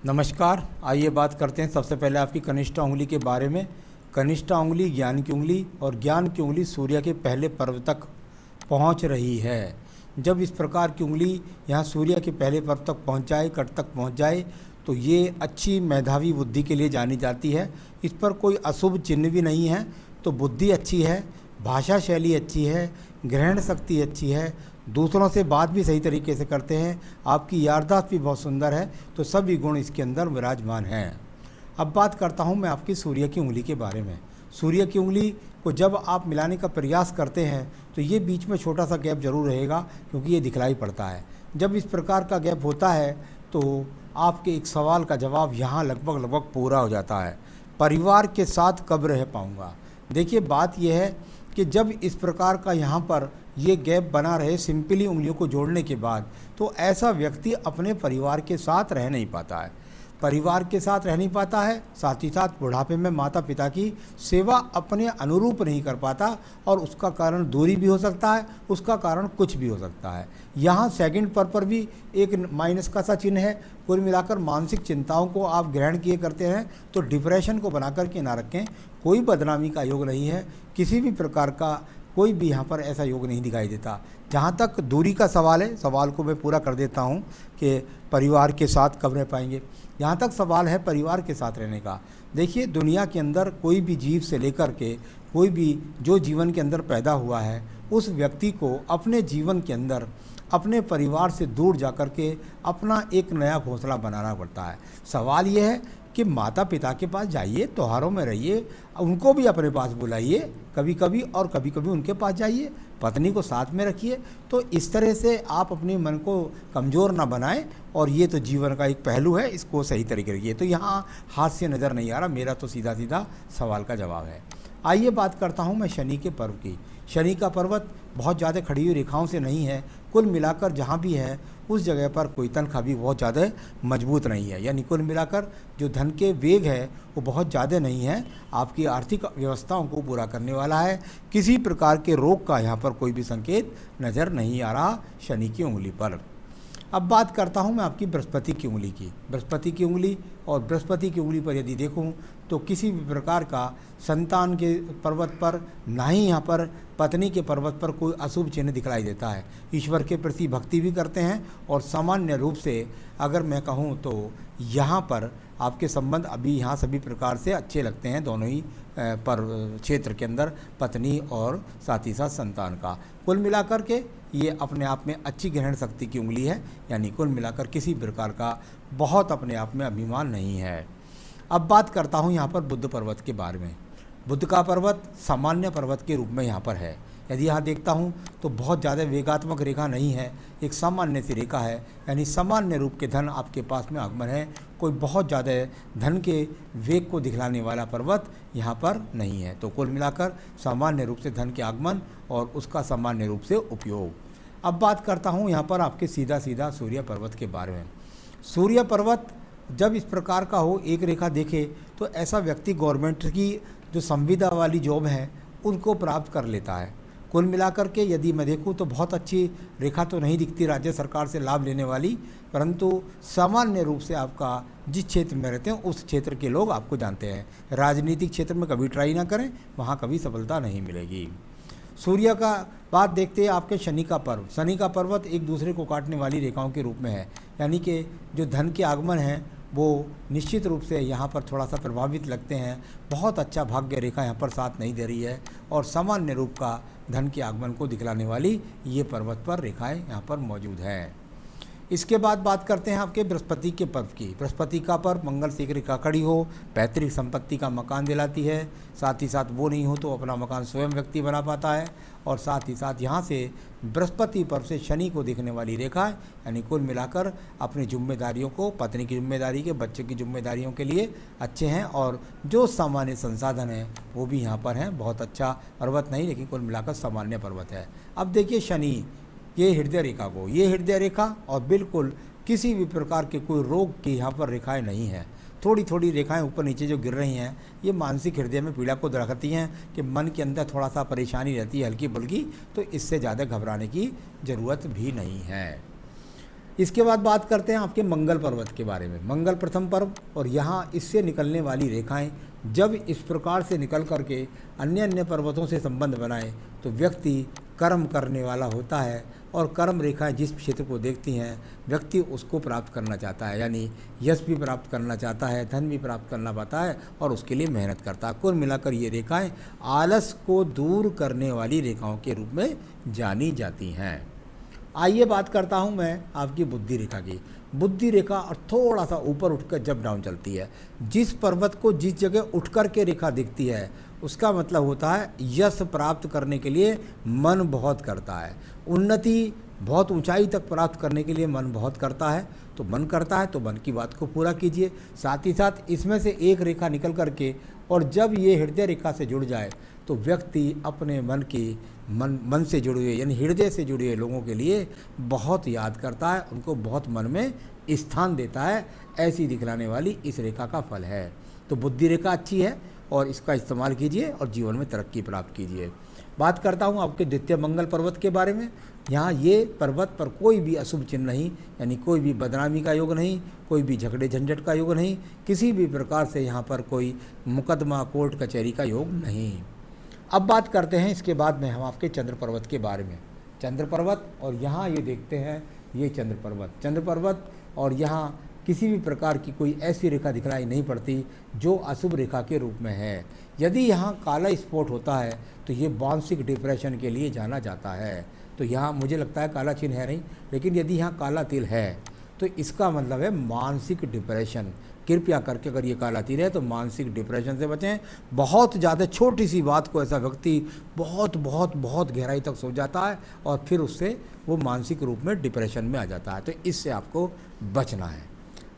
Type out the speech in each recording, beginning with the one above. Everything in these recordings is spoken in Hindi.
नमस्कार। आइए बात करते हैं सबसे पहले आपकी कनिष्ठा उंगली के बारे में। कनिष्ठा उंगली ज्ञान की उंगली, और ज्ञान की उंगली सूर्य के पहले पर्व तक पहुंच रही है। जब इस प्रकार की उंगली यहाँ सूर्य के पहले पर्व तक पहुंच जाए, कट तक पहुंच जाए, तो ये अच्छी मेधावी बुद्धि के लिए जानी जाती है। इस पर कोई अशुभ चिन्ह भी नहीं है, तो बुद्धि अच्छी है, भाषा शैली अच्छी है, ग्रहण शक्ति अच्छी है, दूसरों से बात भी सही तरीके से करते हैं, आपकी याददाश्त भी बहुत सुंदर है, तो सभी गुण इसके अंदर विराजमान हैं। अब बात करता हूँ मैं आपकी सूर्य की उंगली के बारे में। सूर्य की उंगली को जब आप मिलाने का प्रयास करते हैं तो ये बीच में छोटा सा गैप जरूर रहेगा, क्योंकि ये दिखलाई पड़ता है। जब इस प्रकार का गैप होता है तो आपके एक सवाल का जवाब यहाँ लगभग लगभग पूरा हो जाता है। परिवार के साथ कब रह पाऊँगा। देखिए, बात यह है कि जब इस प्रकार का यहाँ पर ये गैप बना रहे सिंपली उंगलियों को जोड़ने के बाद, तो ऐसा व्यक्ति अपने परिवार के साथ रह नहीं पाता है। परिवार के साथ रह नहीं पाता है, साथ ही साथ बुढ़ापे में माता पिता की सेवा अपने अनुरूप नहीं कर पाता, और उसका कारण दूरी भी हो सकता है, उसका कारण कुछ भी हो सकता है। यहाँ सेकंड पर भी एक माइनस का सा चिन्ह है। कुल मिलाकर मानसिक चिंताओं को आप ग्रहण किए करते हैं तो डिप्रेशन को बना करके ना रखें। कोई बदनामी का योग नहीं है, किसी भी प्रकार का कोई भी यहाँ पर ऐसा योग नहीं दिखाई देता। जहाँ तक दूरी का सवाल है, सवाल को मैं पूरा कर देता हूँ कि परिवार के साथ कब रह पाएंगे। यहाँ तक सवाल है परिवार के साथ रहने का। देखिए, दुनिया के अंदर कोई भी जीव से लेकर के कोई भी जो जीवन के अंदर पैदा हुआ है, उस व्यक्ति को अपने जीवन के अंदर अपने परिवार से दूर जा कर के अपना एक नया घोंसला बनाना पड़ता है। सवाल यह है कि माता पिता के पास जाइए, त्योहारों में रहिए, उनको भी अपने पास बुलाइए कभी कभी, और कभी कभी उनके पास जाइए, पत्नी को साथ में रखिए। तो इस तरह से आप अपने मन को कमज़ोर ना बनाएं, और ये तो जीवन का एक पहलू है, इसको सही तरीके रखिए। तो यहाँ हाथ से नज़र नहीं आ रहा, मेरा तो सीधा सीधा सवाल का जवाब है। आइए बात करता हूँ मैं शनि के पर्व की। शनि का पर्वत बहुत ज़्यादा खड़ी हुई रेखाओं से नहीं है। कुल मिलाकर जहाँ भी है उस जगह पर कोई तनख्वाह भी बहुत ज़्यादा मजबूत नहीं है। यानी कुल मिलाकर जो धन के वेग है वो बहुत ज़्यादा नहीं है। आपकी आर्थिक व्यवस्थाओं को पूरा करने वाला है। किसी प्रकार के रोग का यहाँ पर कोई भी संकेत नज़र नहीं आ रहा शनि की उंगली पर। अब बात करता हूँ मैं आपकी बृहस्पति की उंगली की। बृहस्पति की उंगली और बृहस्पति की उंगली पर यदि देखूँ तो किसी भी प्रकार का संतान के पर्वत पर, ना ही यहाँ पर पत्नी के पर्वत पर कोई अशुभ चिन्ह दिखलाई देता है। ईश्वर के प्रति भक्ति भी करते हैं, और सामान्य रूप से अगर मैं कहूँ तो यहाँ पर आपके संबंध अभी यहाँ सभी प्रकार से अच्छे लगते हैं, दोनों ही पर क्षेत्र के अंदर, पत्नी और साथ ही साथ संतान का। कुल मिलाकर के ये अपने आप में अच्छी ग्रहण शक्ति की उंगली है। यानी कुल मिलाकर किसी प्रकार का बहुत अपने आप में अभिमान नहीं है। अब बात करता हूँ यहाँ पर बुध पर्वत के बारे में। बुध का पर्वत सामान्य पर्वत के रूप में यहाँ पर है। यदि यहाँ देखता हूँ तो बहुत ज़्यादा वेगात्मक रेखा नहीं है, एक सामान्य सी रेखा है। यानी सामान्य रूप के धन आपके पास में आगमन है। कोई बहुत ज़्यादा धन के वेग को दिखलाने वाला पर्वत यहाँ पर नहीं है। तो कुल मिलाकर सामान्य रूप से धन के आगमन और उसका सामान्य रूप से उपयोग। अब बात करता हूँ यहाँ पर आपके सीधा सीधा सूर्य पर्वत के बारे में। सूर्य पर्वत जब इस प्रकार का हो, एक रेखा देखे, तो ऐसा व्यक्ति गवर्नमेंट की जो संविदा वाली जॉब है उनको प्राप्त कर लेता है। कुल मिलाकर के यदि मैं देखूं तो बहुत अच्छी रेखा तो नहीं दिखती राज्य सरकार से लाभ लेने वाली, परंतु सामान्य रूप से आपका जिस क्षेत्र में रहते हैं उस क्षेत्र के लोग आपको जानते हैं। राजनीतिक क्षेत्र में कभी ट्राई ना करें, वहाँ कभी सफलता नहीं मिलेगी। सूर्य का बात देखते हैं आपके शनि का पर्व। शनि का पर्वत एक दूसरे को काटने वाली रेखाओं के रूप में है। यानी कि जो धन के आगमन है वो निश्चित रूप से यहाँ पर थोड़ा सा प्रभावित लगते हैं। बहुत अच्छा भाग्य रेखा यहाँ पर साथ नहीं दे रही है, और सामान्य रूप का धन के आगमन को दिखलाने वाली ये पर्वत पर रेखाएं यहाँ पर मौजूद है। इसके बाद बात करते हैं आपके बृहस्पति के पर्व की। बृहस्पति का पर्व मंगल से एक रेखा खड़ी हो, पैतृक संपत्ति का मकान दिलाती है। साथ ही साथ वो नहीं हो तो अपना मकान स्वयं व्यक्ति बना पाता है। और साथ ही साथ यहाँ से बृहस्पति पर्व से शनि को देखने वाली रेखा है। यानी कुल मिलाकर अपनी जिम्मेदारियों को, पत्नी की जिम्मेदारी के, बच्चे की जिम्मेदारियों के लिए अच्छे हैं, और जो सामान्य संसाधन हैं वो भी यहाँ पर हैं। बहुत अच्छा पर्वत नहीं, लेकिन कुल मिलाकर सामान्य पर्वत है। अब देखिए शनि, ये हृदय रेखा को, ये हृदय रेखा, और बिल्कुल किसी भी प्रकार के कोई रोग की यहाँ पर रेखाएं नहीं हैं। थोड़ी थोड़ी रेखाएं ऊपर नीचे जो गिर रही हैं, ये मानसिक हृदय में पीड़ा को दर्शाती हैं कि मन के अंदर थोड़ा सा परेशानी रहती है हल्की फुल्की, तो इससे ज़्यादा घबराने की ज़रूरत भी नहीं है। इसके बाद बात करते हैं आपके मंगल पर्वत के बारे में। मंगल प्रथम पर्व, और यहाँ इससे निकलने वाली रेखाएं जब इस प्रकार से निकल करके अन्य अन्य पर्वतों से संबंध बनाए तो व्यक्ति कर्म करने वाला होता है, और कर्म रेखाएं जिस क्षेत्र को देखती हैं व्यक्ति उसको प्राप्त करना चाहता है, यानी यश भी प्राप्त करना चाहता है, धन भी प्राप्त करना पाता है और उसके लिए मेहनत करता है। कुल मिलाकर ये रेखाएं आलस को दूर करने वाली रेखाओं के रूप में जानी जाती हैं। आइए बात करता हूं मैं आपकी बुद्धि रेखा की। बुद्धि रेखा और थोड़ा सा ऊपर उठकर जब डाउन चलती है, जिस पर्वत को जिस जगह उठ कर के रेखा दिखती है उसका मतलब होता है यश प्राप्त करने के लिए मन बहुत करता है, उन्नति बहुत ऊंचाई तक प्राप्त करने के लिए मन बहुत करता है। तो मन करता है तो मन की बात को पूरा कीजिए। साथ ही साथ इसमें से एक रेखा निकल करके और जब ये हृदय रेखा से जुड़ जाए तो व्यक्ति अपने मन से जुड़े हुए यानी हृदय से जुड़े हुए लोगों के लिए बहुत याद करता है, उनको बहुत मन में स्थान देता है। ऐसी दिखलाने वाली इस रेखा का फल है। तो बुद्धि रेखा अच्छी है और इसका इस्तेमाल कीजिए और जीवन में तरक्की प्राप्त कीजिए। बात करता हूँ आपके द्वितीय मंगल पर्वत के बारे में। यहाँ ये पर्वत पर कोई भी अशुभ चिन्ह नहीं, यानी कोई भी बदनामी का योग नहीं, कोई भी झगड़े झंझट का योग नहीं, किसी भी प्रकार से यहाँ पर कोई मुकदमा कोर्ट कचहरी का योग नहीं। अब बात करते हैं इसके बाद में हम आपके चंद्र पर्वत के बारे में। चंद्र पर्वत, और यहाँ ये देखते हैं ये चंद्र पर्वत और यहाँ किसी भी प्रकार की कोई ऐसी रेखा दिखलाई नहीं पड़ती जो अशुभ रेखा के रूप में है। यदि यहाँ काला स्पॉट होता है तो ये मानसिक डिप्रेशन के लिए जाना जाता है। तो यहाँ मुझे लगता है काला चिन्ह है नहीं, लेकिन यदि यहाँ काला तिल है तो इसका मतलब है मानसिक डिप्रेशन। कृपया करके अगर ये काला तिल है तो मानसिक डिप्रेशन से बचें। बहुत ज़्यादा छोटी सी बात को ऐसा व्यक्ति बहुत बहुत बहुत गहराई तक सोच जाता है और फिर उससे वो मानसिक रूप में डिप्रेशन में आ जाता है। तो इससे आपको बचना है।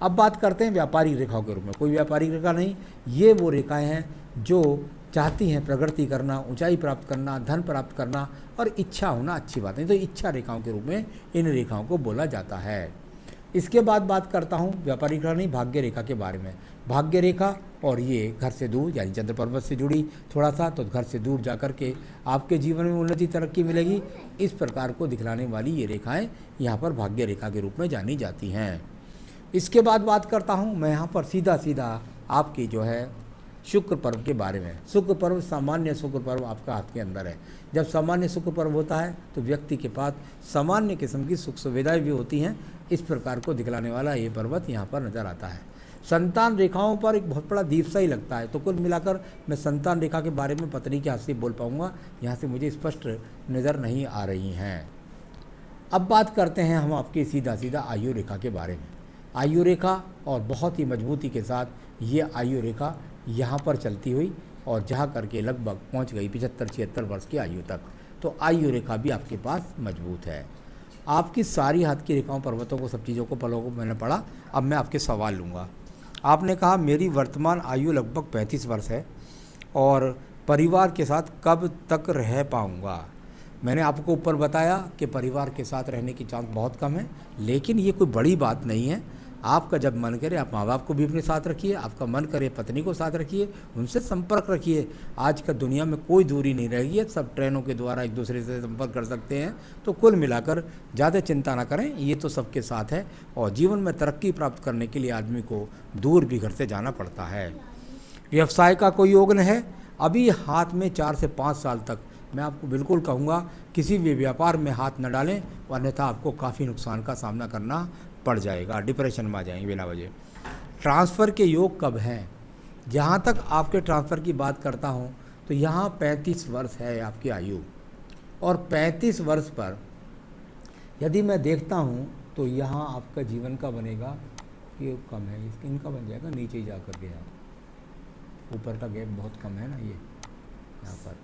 अब बात करते हैं व्यापारिक रेखाओं के रूप में। कोई व्यापारिक रेखा नहीं, ये वो रेखाएं हैं जो चाहती हैं प्रगति करना, ऊंचाई प्राप्त करना, धन प्राप्त करना और इच्छा होना अच्छी बात नहीं। तो इच्छा रेखाओं के रूप में इन रेखाओं को बोला जाता है। इसके बाद बात करता हूँ व्यापारिक रेखा नहीं, भाग्य रेखा के बारे में। भाग्य रेखा, और ये घर से दूर यानी चंद्र पर्वत से जुड़ी थोड़ा सा, तो घर से दूर जा कर के आपके जीवन में उन्नति तरक्की मिलेगी। इस प्रकार को दिखलाने वाली ये रेखाएं यहाँ पर भाग्य रेखा के रूप में जानी जाती हैं। इसके बाद बात करता हूँ मैं यहाँ पर सीधा आपकी जो है शुक्र पर्व के बारे में। शुक्र पर्व, सामान्य शुक्र पर्व आपका हाथ के अंदर है। जब सामान्य शुक्र पर्व होता है तो व्यक्ति के पास सामान्य किस्म की सुख सुविधाएं भी होती हैं। इस प्रकार को दिखलाने वाला ये पर्वत यहाँ पर नज़र आता है। संतान रेखाओं पर एक बहुत बड़ा दीप सा ही लगता है। तो कुल मिलाकर मैं संतान रेखा के बारे में पत्नी के हाथ से बोल पाऊँगा, यहाँ से मुझे स्पष्ट नज़र नहीं आ रही हैं। अब बात करते हैं हम आपकी सीधा आयु रेखा के बारे में। आयु रेखा, और बहुत ही मजबूती के साथ ये आयु रेखा यहाँ पर चलती हुई और जहाँ करके लगभग पहुँच गई 75-76 वर्ष की आयु तक। तो आयु रेखा भी आपके पास मजबूत है। आपकी सारी हाथ की रेखाओं, पर्वतों को, सब चीज़ों को, पलों को मैंने पढ़ा। अब मैं आपके सवाल लूँगा। आपने कहा मेरी वर्तमान आयु लगभग 35 वर्ष है और परिवार के साथ कब तक रह पाऊँगा। मैंने आपको ऊपर बताया कि परिवार के साथ रहने की चांस बहुत कम है, लेकिन ये कोई बड़ी बात नहीं है। आपका जब मन करे आप माँ बाप को भी अपने साथ रखिए, आपका मन करे पत्नी को साथ रखिए, उनसे संपर्क रखिए। आज का दुनिया में कोई दूरी नहीं रह गई है, सब ट्रेनों के द्वारा एक दूसरे से संपर्क कर सकते हैं। तो कुल मिलाकर ज़्यादा चिंता ना करें, ये तो सबके साथ है। और जीवन में तरक्की प्राप्त करने के लिए आदमी को दूर भी घर से जाना पड़ता है। व्यवसाय का कोई योग नहीं है अभी हाथ में। 4 से 5 साल तक मैं आपको बिल्कुल कहूँगा किसी भी व्यापार में हाथ न डालें, अन्यथा आपको काफ़ी नुकसान का सामना करना पड़ जाएगा, डिप्रेशन में आ जाएंगे बिना वजह। ट्रांसफ़र के योग कब हैं? जहाँ तक आपके ट्रांसफ़र की बात करता हूँ तो यहाँ 35 वर्ष है आपकी आयु, और 35 वर्ष पर यदि मैं देखता हूँ तो यहाँ आपका जीवन का बनेगा कि कम है, इनका बन जाएगा नीचे ही जा कर के। यहाँ ऊपर का गैप बहुत कम है ना, ये यहाँ पर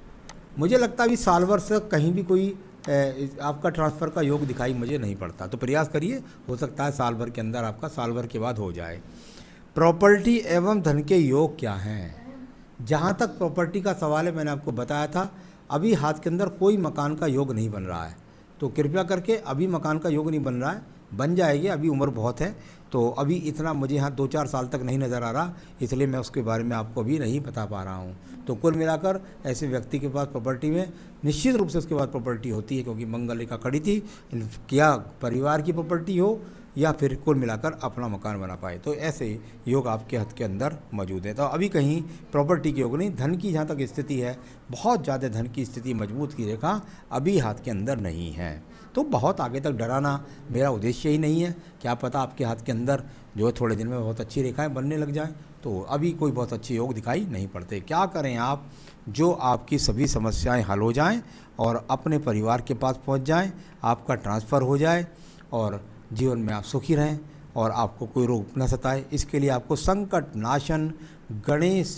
मुझे लगता है अभी साल भर से कहीं भी कोई आपका ट्रांसफ़र का योग दिखाई मुझे नहीं पड़ता। तो प्रयास करिए, हो सकता है साल भर के अंदर आपका साल भर के बाद हो जाए। प्रॉपर्टी एवं धन के योग क्या हैं? जहाँ तक प्रॉपर्टी का सवाल है, मैंने आपको बताया था अभी हाथ के अंदर कोई मकान का योग नहीं बन रहा है। तो कृपया करके अभी मकान का योग नहीं बन रहा है, बन जाएगी, अभी उम्र बहुत है। तो अभी इतना मुझे यहाँ 2-4 साल तक नहीं नज़र आ रहा, इसलिए मैं उसके बारे में आपको अभी नहीं बता पा रहा हूँ। तो कुल मिलाकर ऐसे व्यक्ति के पास प्रॉपर्टी में निश्चित रूप से उसके बाद प्रॉपर्टी होती है, क्योंकि मंगल रेखा खड़ी थी। क्या परिवार की प्रॉपर्टी हो या फिर कुल मिलाकर अपना मकान बना पाए। तो ऐसे योग आपके हाथ के अंदर मौजूद है। तो अभी कहीं प्रॉपर्टी के योग नहीं, धन की जहाँ तक स्थिति है, बहुत ज़्यादा धन की स्थिति मजबूत की रेखा अभी हाथ के अंदर नहीं है। तो बहुत आगे तक डराना मेरा उद्देश्य ही नहीं है। क्या पता आपके हाथ के अंदर जो है थोड़े दिन में बहुत अच्छी रेखाएं बनने लग जाएं। तो अभी कोई बहुत अच्छे योग दिखाई नहीं पड़ते। क्या करें आप, जो आपकी सभी समस्याएं हल हो जाएं और अपने परिवार के पास पहुंच जाएं, आपका ट्रांसफ़र हो जाए और जीवन में आप सुखी रहें और आपको कोई रोग न सताए। इसके लिए आपको संकट नाशन गणेश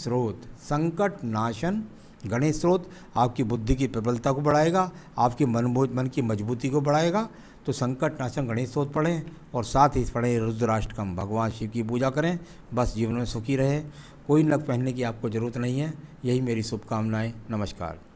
स्रोत आपकी बुद्धि की प्रबलता को बढ़ाएगा, आपकी मन की मजबूती को बढ़ाएगा। तो संकट नाशन गणेश स्रोत पढ़ें और साथ ही पढ़ें रुद्राष्टकम, भगवान शिव की पूजा करें। बस जीवन में सुखी रहे, कोई नग पहनने की आपको ज़रूरत नहीं है। यही मेरी शुभकामनाएं। नमस्कार।